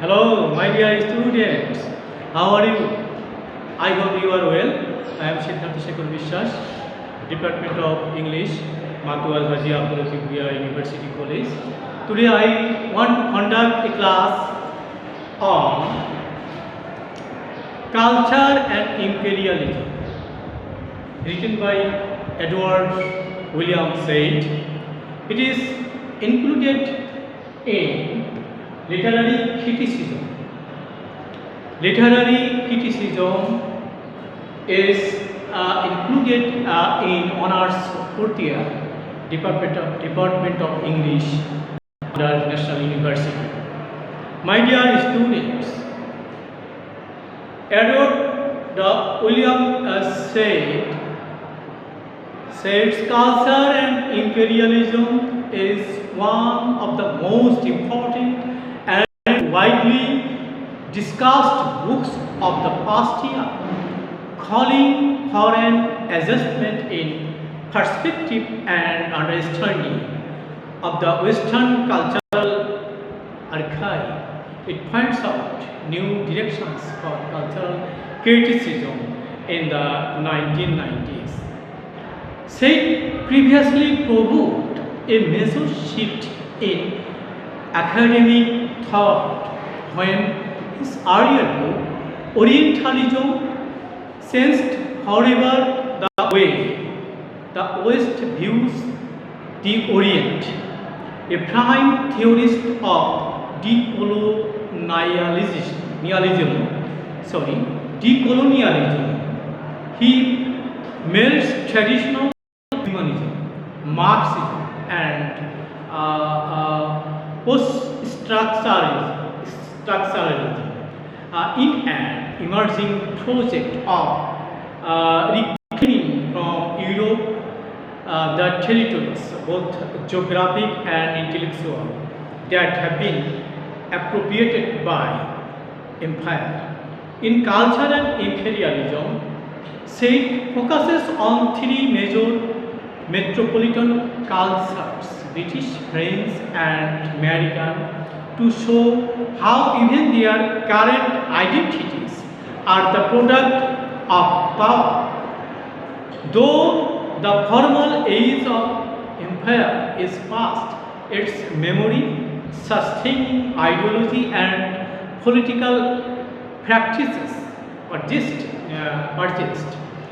Hello, my dear students. How are you? I hope you are well. I am Siddharth Shekhar Vishwas, Department of English, Matual Haji Abdul Latif Bhuiya University College. Today I want to conduct a class on culture and imperialism, written by Edward William Said. It is included in literary criticism. Literary criticism is included in honors fourth year Department of English under National University. My dear students, Edward William says culture and imperialism is one of the most important and widely discussed books of the past year, calling for an adjustment in perspective and understanding of the Western cultural archive. It points out new directions for cultural criticism in the 1990s. Said previously provoked a major shift in academic thought when his earlier book, Orientalism, sensed, however, the way the West views the Orient. A prime theorist of decolonialism, he melds traditional humanism, Marxism, and post-structuralism in an emerging project of reclaiming from Europe the territories, both geographic and intellectual, that have been appropriated by empire. In culture and imperialism, Said focuses on three major metropolitan cultures, British, French, and American, to show how even their current identities are the product of power. Though the formal age of empire is past, its memory, sustaining ideology, and political practices persist.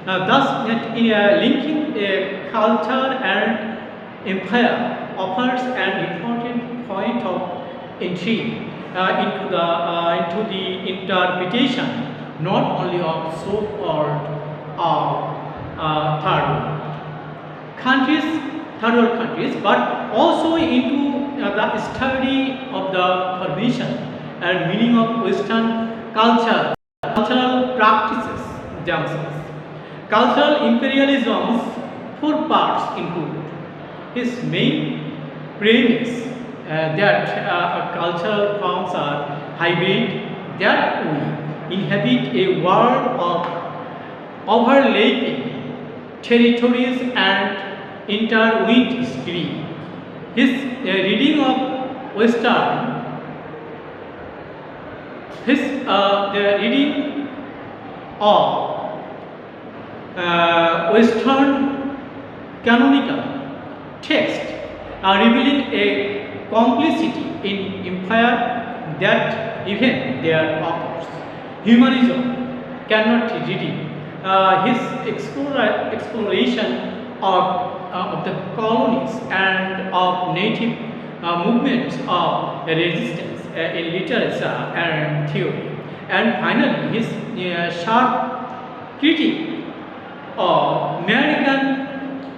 Thus, linking culture and empire offers an important point of entry into the interpretation not only of so-called third world countries, but also into the study of the formation and meaning of Western cultural practices themselves. Cultural imperialism's four parts include his main premise that cultural forms are hybrid, that we inhabit a world of overlapping territories and intertwined history. His reading of Western canonical text revealing a complicity in empire that even their authors, humanism, cannot redeem. His exploration of the colonies and of native movements of resistance in literature and theory. And finally, his sharp critique of American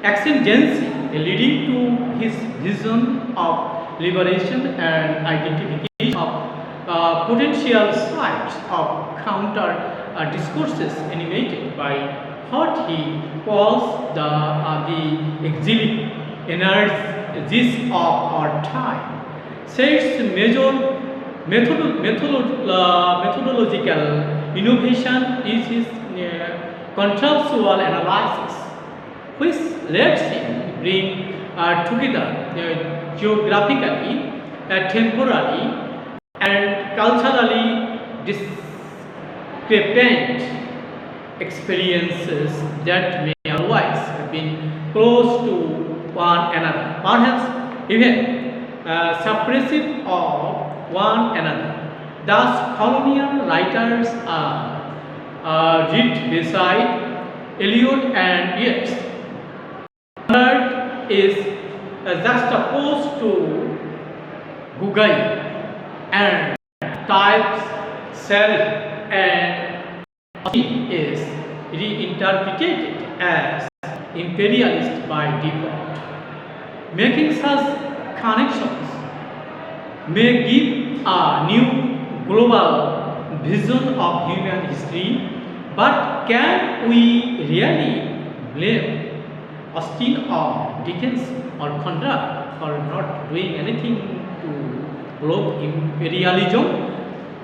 ascendancy leading to his vision of liberation and identification of potential sites of counter discourses animated by what he calls the exilic energies of our time. Says major methodological innovation is his contextual analysis, which lets him bring together geographically, temporally, and culturally discrepant experiences that may otherwise have been close to one another, perhaps even suppressive of one another. Thus, colonial writers read beside Eliot and Yeats. Third is juxtaposed to Gugai and types self and is reinterpreted as imperialist by default. Making such connections may give a new global vision of human history, but can we really blame Austin or Dickens or Conrad for not doing anything to block imperialism?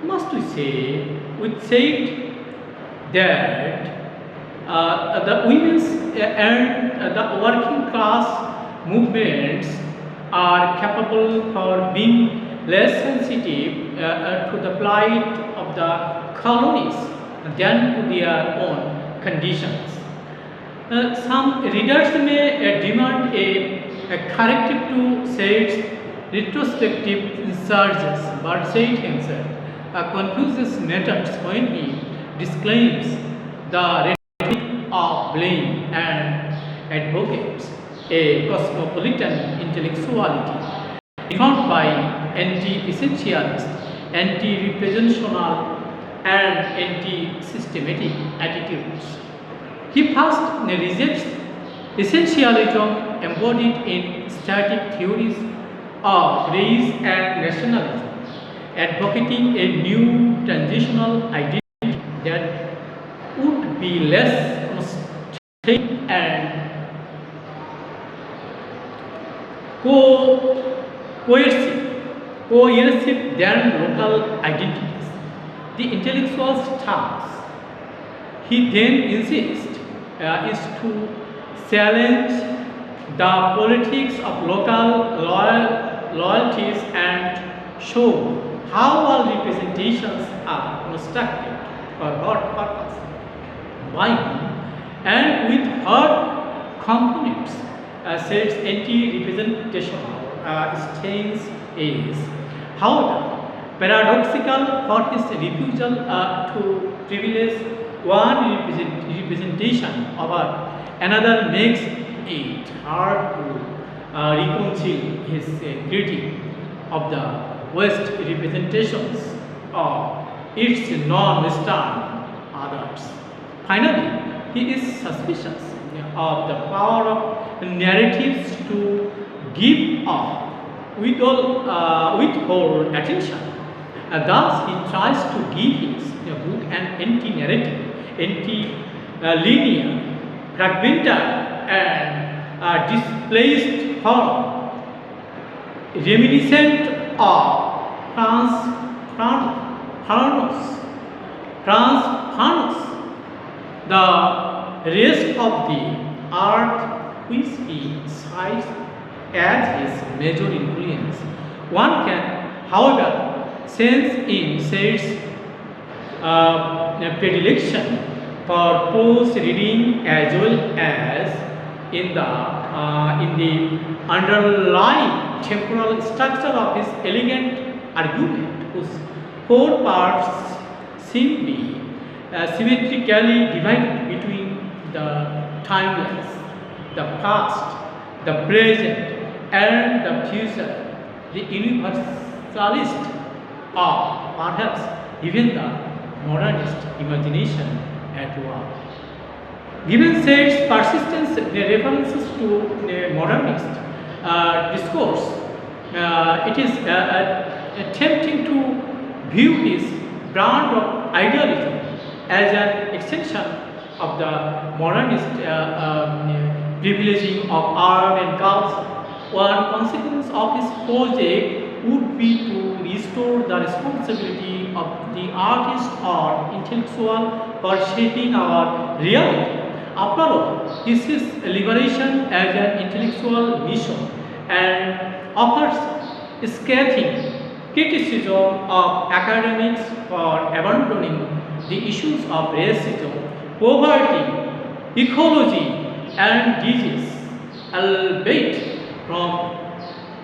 Must we say, we said that the women's and the working class movements are capable for being less sensitive to the plight of the colonies than to their own conditions. Some readers may demand a corrective to Said's retrospective insurgence, but Said himself confuses matters when he disclaims the rhetoric of blame and advocates a cosmopolitan intellectuality informed by anti-essentialist, anti-representational, and anti-systematic attitudes. He first rejects essentialism embodied in static theories of race and nationalism, advocating a new transitional identity that would be less constrained and coercive than local identities. The intellectual stance, he then insists, is to challenge the politics of local loyalties and show how all representations are constructed for what purpose, why, and with what components. Says anti-representational stance is, however, paradoxical for his refusal to privilege one representation over another makes it hard to reconcile his critique of the West representations of its non-Western others. Finally, he is suspicious of the power of narratives to give up withhold attention. Thus, he tries to give his book an anti-narrative, anti-linear, fragmentary, and displaced form, reminiscent of Franz Fanon, the rest of the art which he cites as his major influence. One can, however, sense in Said's predilection for prose reading as well as in the underlying temporal structure of his elegant argument, whose four parts seem to be symmetrically divided between the timeless, the past, the present, and the future, the universalist, or perhaps even the modernist imagination at work. Given Said's persistence references to the modernist discourse, it is attempting to view his brand of idealism as an extension of the modernist privileging of art and culture. One consequence of his project would be to restore the responsibility of the artist or intellectual for shaping our reality. After all, he sees liberation as an intellectual mission and offers scathing criticism of academics for abandoning the issues of racism, poverty, ecology, and disease, albeit from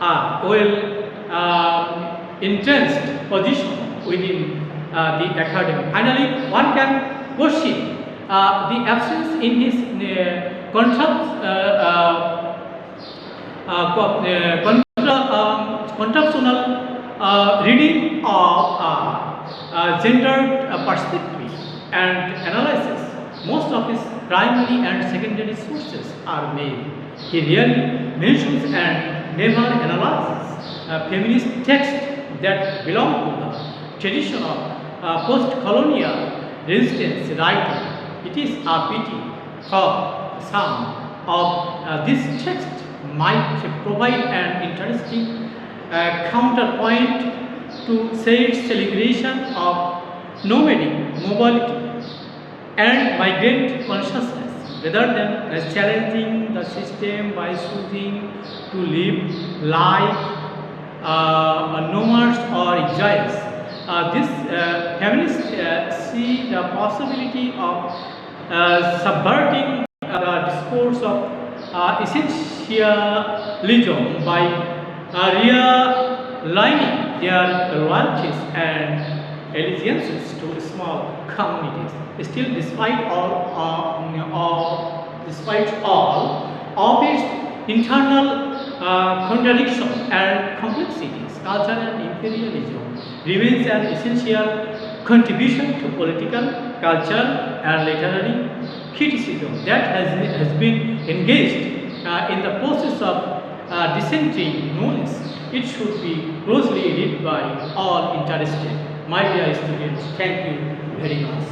a entrenched position within the academy. Finally, one can question the absence in his contractional reading of gendered perspective and analysis. Most of his primary and secondary sources are male. He rarely mentions and never analyzes feminist texts that belong to the tradition of post-colonial resistance writing. It is a pity for some of this text might provide an interesting counterpoint to Said's celebration of nomadic mobility and migrant consciousness, rather than challenging the system by choosing to live like nomads or exiles. This feminists see the possibility of subverting the discourse of essentialism by realigning their loyalties and allegiances to small communities. Still, despite all of its internal contradictions and complexities, culture and imperialism remains an essential contribution to political, culture, and literary criticism that has been engaged in the process of dissenting knowledge. It should be closely read by all interested. My dear students, thank you very much.